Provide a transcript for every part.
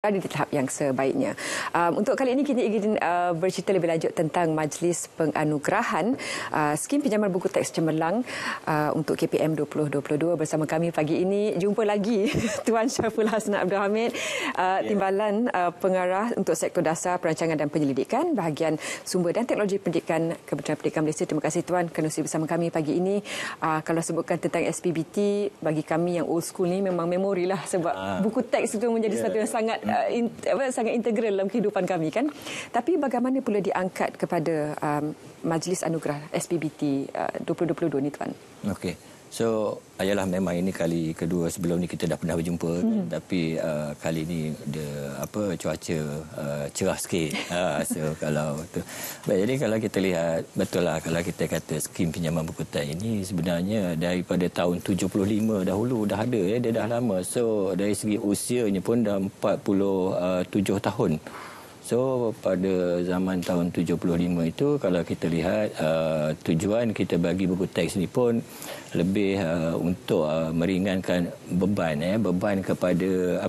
ada di tahap yang sebaiknya. Untuk kali ini kita ingin bercerita lebih lanjut tentang Majlis Penganugerahan Skim Pinjaman Buku Teks Cemerlang untuk KPM 2022. Bersama kami pagi ini, jumpa lagi Tuan Syariful Hasnat Abdul Hamid, Timbalan Pengarah untuk Sektor Dasar Perancangan dan Penyelidikan, Bahagian Sumber dan Teknologi Pendidikan Kementerian Pendidikan Malaysia. Terima kasih Tuan kerana bersama kami pagi ini. Kalau sebutkan tentang SPBT, bagi kami yang old school ni memang memori lah, sebab buku teks itu menjadi satu yang sangat sangat integral dalam kehidupan kami, kan. Tapi bagaimana pula diangkat kepada Majlis Anugerah SPBT 2022 ni, Tuan? Okey. So, ayalah memang ini kali kedua. Sebelum ni kita dah pernah berjumpa, tapi kali ni cuaca cerah sikit. So kalau tu. Baik, jadi kalau kita lihat, betul lah kalau kita kata skim pinjaman buku teks ini sebenarnya daripada tahun 75 dahulu dah ada, dia dah lama. So dari segi usianya pun dah 47 tahun. So pada zaman tahun 75 itu, kalau kita lihat tujuan kita bagi buku teks ini pun lebih untuk meringankan beban kepada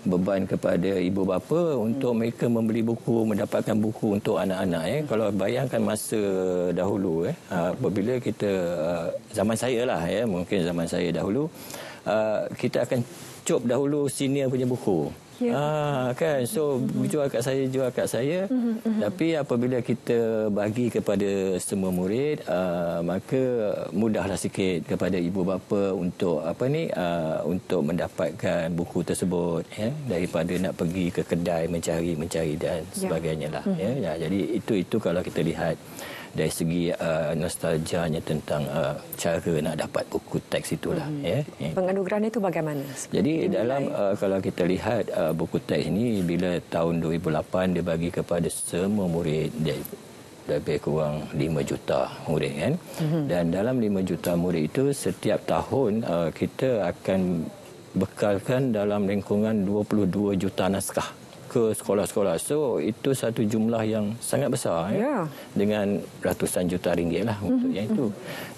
beban kepada ibu bapa untuk mereka membeli buku, mendapatkan buku untuk anak-anak. Kalau bayangkan masa dahulu, apabila kita zaman saya lah, mungkin zaman saya dahulu, kita akan cop dahulu senior punya buku. Kan, so jual kat saya. Tapi apabila kita bagi kepada semua murid, maka mudahlah sikit kepada ibu bapa untuk untuk mendapatkan buku tersebut, daripada nak pergi ke kedai mencari dan sebagainya lah. Jadi itu kalau kita lihat dari segi nostalgianya tentang cara nak dapat buku teks itulah. Penganugerahan itu bagaimana? Jadi dalam kalau kita lihat buku teks ini, bila tahun 2008 dia bagi kepada semua murid, lebih kurang 5 juta murid, kan. Dan dalam 5 juta murid itu, setiap tahun kita akan bekalkan dalam lingkungan 22 juta naskah ke sekolah-sekolah. So itu satu jumlah yang sangat besar, dengan ratusan juta ringgit lah untuk yang itu.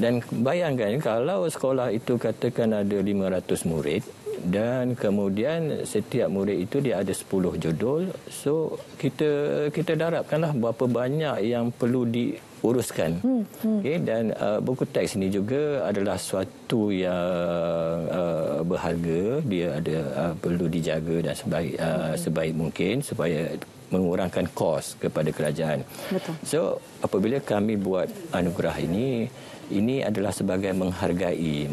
Dan bayangkan kalau sekolah itu katakan ada 500 murid, dan kemudian setiap murid itu dia ada 10 judul. So kita darabkanlah berapa banyak yang perlu diuruskan. Dan buku teks ini juga adalah suatu yang berharga. Dia ada perlu dijaga dan sebaik mungkin supaya mengurangkan kos kepada kerajaan. Betul. So apabila kami buat anugerah ini adalah sebagai menghargai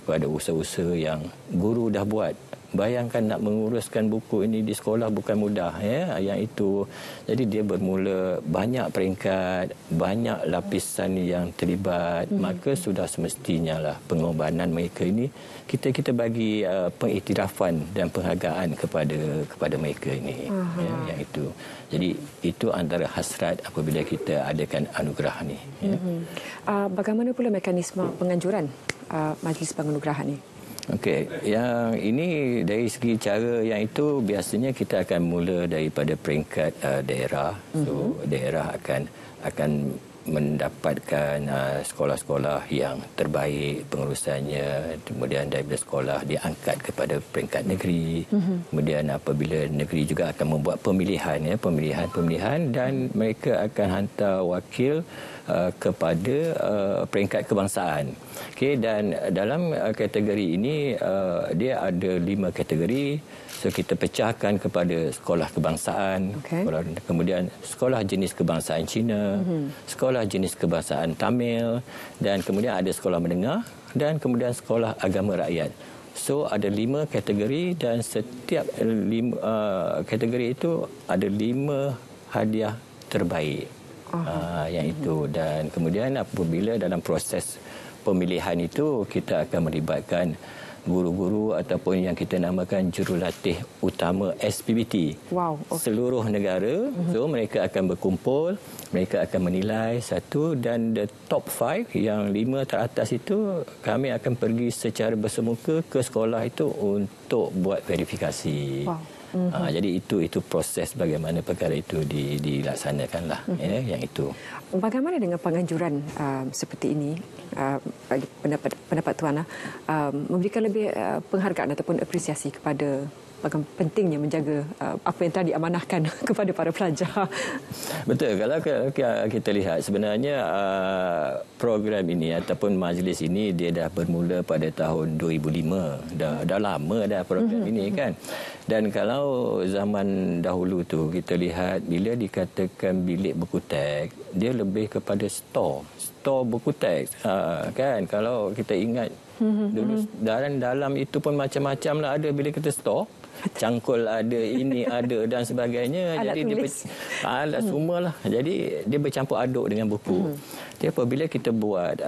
kepada usaha-usaha yang guru dah buat. Bayangkan nak menguruskan buku ini di sekolah bukan mudah, yang itu. Jadi dia bermula banyak peringkat, banyak lapisan yang terlibat. Maka sudah semestinya lah pengorbanan mereka ini kita bagi pengiktirafan dan penghargaan kepada mereka ini. Yang itu. Jadi itu antara hasrat apabila kita adakan anugerah ni. Bagaimana pula mekanisme penganjuran Majlis Penganugerahan ini? Okey, yang ini dari segi cara yang itu, biasanya kita akan mula daripada peringkat daerah. So daerah akan mendapatkan sekolah-sekolah yang terbaik pengurusannya, kemudian daripada sekolah diangkat kepada peringkat negeri. Kemudian apabila negeri juga akan membuat pemilihan dan mereka akan hantar wakil kepada peringkat kebangsaan. Dan dalam kategori ini dia ada 5 kategori. So kita pecahkan kepada sekolah kebangsaan, kemudian sekolah jenis kebangsaan Cina, sekolah jenis kebangsaan Tamil, dan kemudian ada sekolah menengah, dan kemudian sekolah agama rakyat. So ada 5 kategori, dan setiap 5 kategori itu ada 5 hadiah terbaik. Yang itu. Dan kemudian apabila dalam proses pemilihan itu, kita akan melibatkan guru-guru ataupun yang kita namakan jurulatih utama SPBT. Seluruh negara. So mereka akan berkumpul, mereka akan menilai satu, dan the top 5, yang 5 teratas itu, kami akan pergi secara bersemuka ke sekolah itu untuk buat verifikasi. Jadi itu proses bagaimana perkara itu dilaksanakanlah, yang itu. Bagaimana dengan penganjuran seperti ini, pendapat Tuan, memberikan lebih penghargaan ataupun apresiasi kepada bagaimana pentingnya menjaga apa yang telah diamanahkan kepada para pelajar. Betul. Kalau kita lihat sebenarnya program ini ataupun majlis ini dia dah bermula pada tahun 2005. Dah lama dah program ini kan. Dan kalau zaman dahulu tu kita lihat bila dikatakan bilik buku teks, dia lebih kepada store buku teks. Kan kalau kita ingat dulu dalam itu pun macam-macam lah ada bila kita store. Cangkul ada, ini ada dan sebagainya. Alat jadi tulis. alat semualah. Jadi dia bercampur aduk dengan buku. Jadi apabila kita buat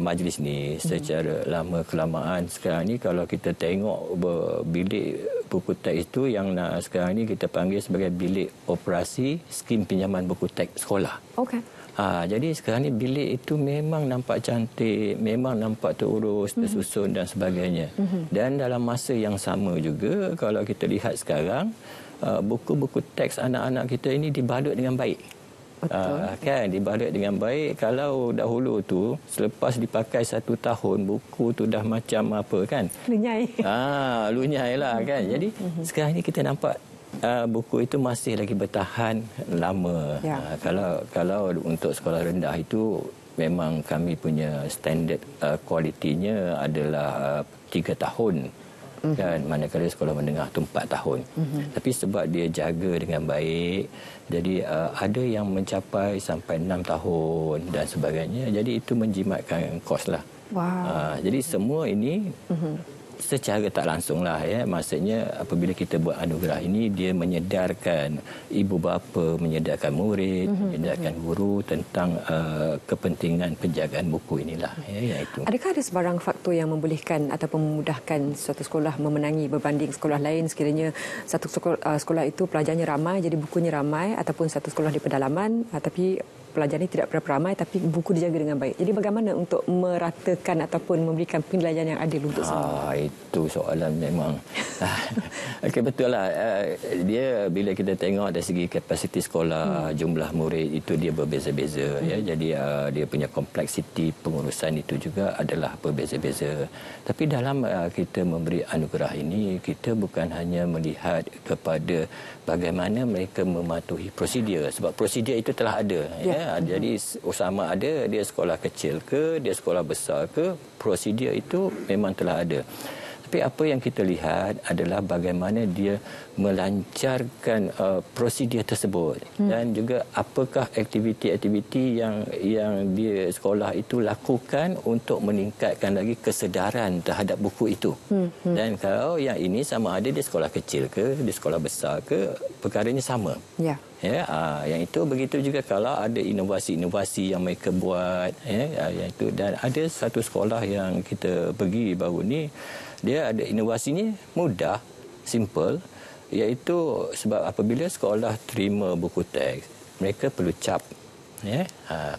majlis ni secara lama kelamaan, sekarang ni kalau kita tengok bilik buku teks itu yang sekarang ni kita panggil sebagai bilik operasi skim pinjaman buku teks sekolah. Okey. Jadi sekarang ni bilik itu memang nampak cantik, memang nampak terurus, tersusun dan sebagainya. Dan dalam masa yang sama juga, kalau kita lihat sekarang, buku-buku teks anak-anak kita ini dibalut dengan baik. Kan, dibalut dengan baik. Kalau dahulu tu, selepas dipakai 1 tahun, buku tu dah macam apa kan? Lunyai. Lunyai lah kan. Jadi sekarang ni kita nampak buku itu masih lagi bertahan lama. Ya. Kalau untuk sekolah rendah itu memang kami punya standard kualitinya adalah 3 tahun. Kan, manakala sekolah menengah itu 4 tahun. Tapi sebab dia jaga dengan baik, jadi ada yang mencapai sampai 6 tahun dan sebagainya. Jadi itu menjimatkan kos lah. Wow. Jadi semua ini secara tak langsung lah ya, maksudnya apabila kita buat anugerah ini dia menyedarkan ibu bapa, menyedarkan murid, menyedarkan guru tentang kepentingan penjagaan buku inilah ya, itu. Adakah ada sebarang faktor yang membolehkan ataupun memudahkan suatu sekolah memenangi berbanding sekolah lain sekiranya satu sekolah itu pelajarnya ramai jadi bukunya ramai, ataupun satu sekolah di pedalaman tapi pelajar ini tidak berapa ramai tapi buku dijaga dengan baik. Jadi bagaimana untuk meratakan ataupun memberikan penilaian yang adil untuk semua? Itu soalan memang. Okey, betul lah. Dia bila kita tengok dari segi kapasiti sekolah, jumlah murid itu dia berbeza-beza. Ya. Jadi dia punya kompleksiti pengurusan itu juga adalah berbeza-beza. Tapi dalam kita memberi anugerah ini, kita bukan hanya melihat kepada bagaimana mereka mematuhi prosedur. Sebab prosedur itu telah ada. Ya. Jadi sama ada dia sekolah kecil ke, dia sekolah besar ke, prosedur itu memang telah ada. Tapi apa yang kita lihat adalah bagaimana dia melancarkan prosedur tersebut dan juga apakah aktiviti-aktiviti yang dia sekolah itu lakukan untuk meningkatkan lagi kesedaran terhadap buku itu. Dan kalau yang ini sama ada dia sekolah kecil ke, dia sekolah besar ke, perkaranya sama. Ya. Ya, yang itu begitu juga kalau ada inovasi-inovasi yang mereka buat, yang itu. Dan ada satu sekolah yang kita pergi baru ni, dia ada inovasinya mudah, simple, iaitu sebab apabila sekolah terima buku teks, mereka perlu cap.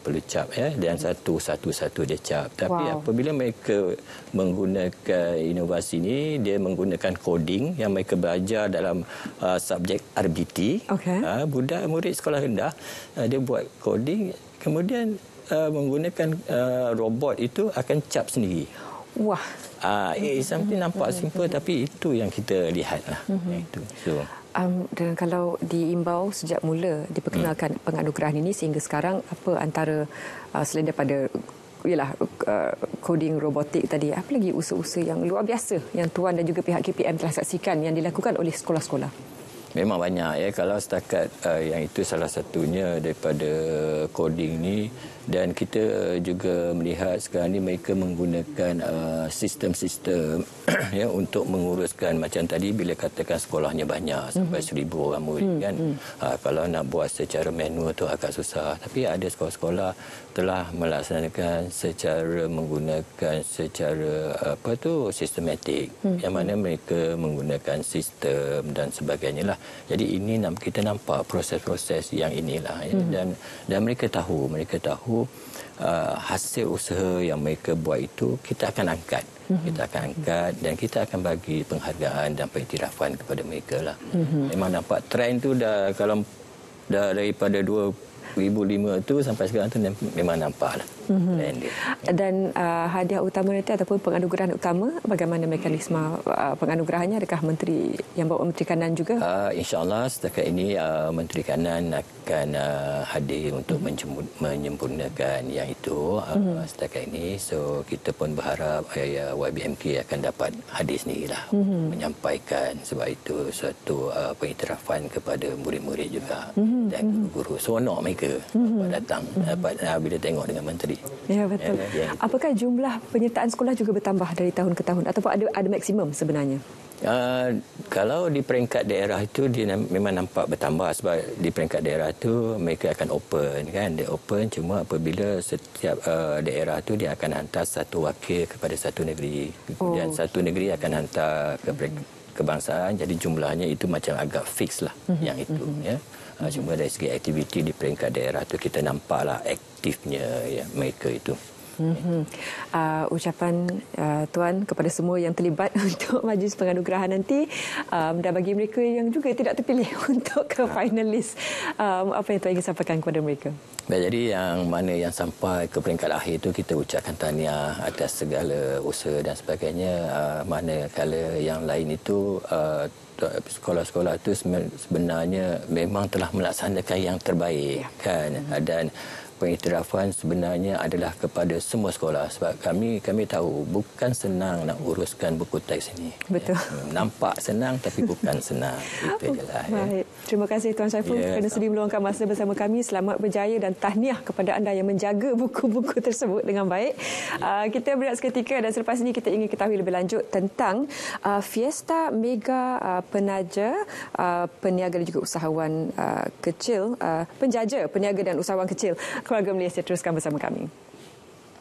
Perlu cap dan satu dia cap. Tapi apabila mereka menggunakan inovasi ini, dia menggunakan coding yang mereka belajar dalam subjek RBT. Murid sekolah rendah dia buat coding, kemudian menggunakan robot itu akan cap sendiri. Wah. Something nampak simple tapi itu yang kita lihatlah. Itu. So dan kalau diimbau sejak mula diperkenalkan penganugerahan ini sehingga sekarang, apa antara selain daripada coding robotik tadi, apa lagi usaha-usaha yang luar biasa yang Tuan dan juga pihak KPM telah saksikan yang dilakukan oleh sekolah-sekolah? Memang banyak ya. Kalau setakat yang itu salah satunya daripada coding ni. Dan kita juga melihat sekarang ni mereka menggunakan sistem-sistem ya untuk menguruskan, macam tadi bila katakan sekolahnya banyak sampai 1,000 orang murid kan. Kalau nak buat secara manual tu agak susah, tapi ada sekolah-sekolah telah melaksanakan secara menggunakan secara sistematik, yang mana mereka menggunakan sistem dan sebagainya lah. Jadi ini kita nampak proses-proses yang inilah ya. Dan mereka tahu hasil usaha yang mereka buat itu kita akan angkat. Kita akan angkat dan kita akan bagi penghargaan dan pengiktirafan kepada mereka lah. Memang nampak trend tu dah daripada 2005 tu sampai sekarang tu memang nampak lah. plan dia. Dan hadiah utama nanti ataupun penganugerahan utama, bagaimana mekanisme penganugerahannya? Adakah menteri yang bawa Menteri Kanan juga? InsyaAllah setakat ini Menteri Kanan akan hadir untuk menyempurnakan yang itu setakat ini. So kita pun berharap YBMK akan dapat hadir sendirilah menyampaikan, sebab itu suatu pengiktirafan kepada murid-murid juga dan guru-guru. Seronok mereka datang bila tengok dengan menteri. Ya, betul. Apakah jumlah penyertaan sekolah juga bertambah dari tahun ke tahun ataupun ada maksimum sebenarnya? Kalau di peringkat daerah itu dia memang nampak bertambah, sebab di peringkat daerah itu mereka akan open kan, dia open, cuma apabila setiap daerah itu dia akan hantar satu wakil kepada satu negeri, kemudian satu negeri akan hantar kebangsaan, jadi jumlahnya itu macam agak fix lah yang itu ya. Cuma dari segi aktiviti di peringkat daerah itu kita nampaklah aktifnya ya, mereka itu. Ucapan Tuan kepada semua yang terlibat untuk majlis penganugerahan nanti, dan bagi mereka yang juga tidak terpilih untuk ke finalis, apa yang Tuan ingin sampaikan kepada mereka? Baik, jadi yang mana yang sampai ke peringkat akhir itu kita ucapkan tahniah atas segala usaha dan sebagainya. Manakala yang lain itu sekolah-sekolah itu sebenarnya memang telah melaksanakan yang terbaik kan, dan pengiktirafan sebenarnya adalah kepada semua sekolah, sebab kami tahu bukan senang nak uruskan buku teks ini. Betul. Ya. Nampak senang tapi bukan senang. Itu jelah. Baik. Terima kasih Tuan Saiful kerana sudi meluangkan masa bersama kami. Selamat berjaya dan tahniah kepada anda yang menjaga buku-buku tersebut dengan baik. Kita berehat seketika dan selepas ini kita ingin ketahui lebih lanjut tentang Fiesta Mega Penaja, peniaga dan juga usahawan kecil, penjaja, peniaga dan usahawan kecil Keluarga Malaysia. Teruskan bersama kami.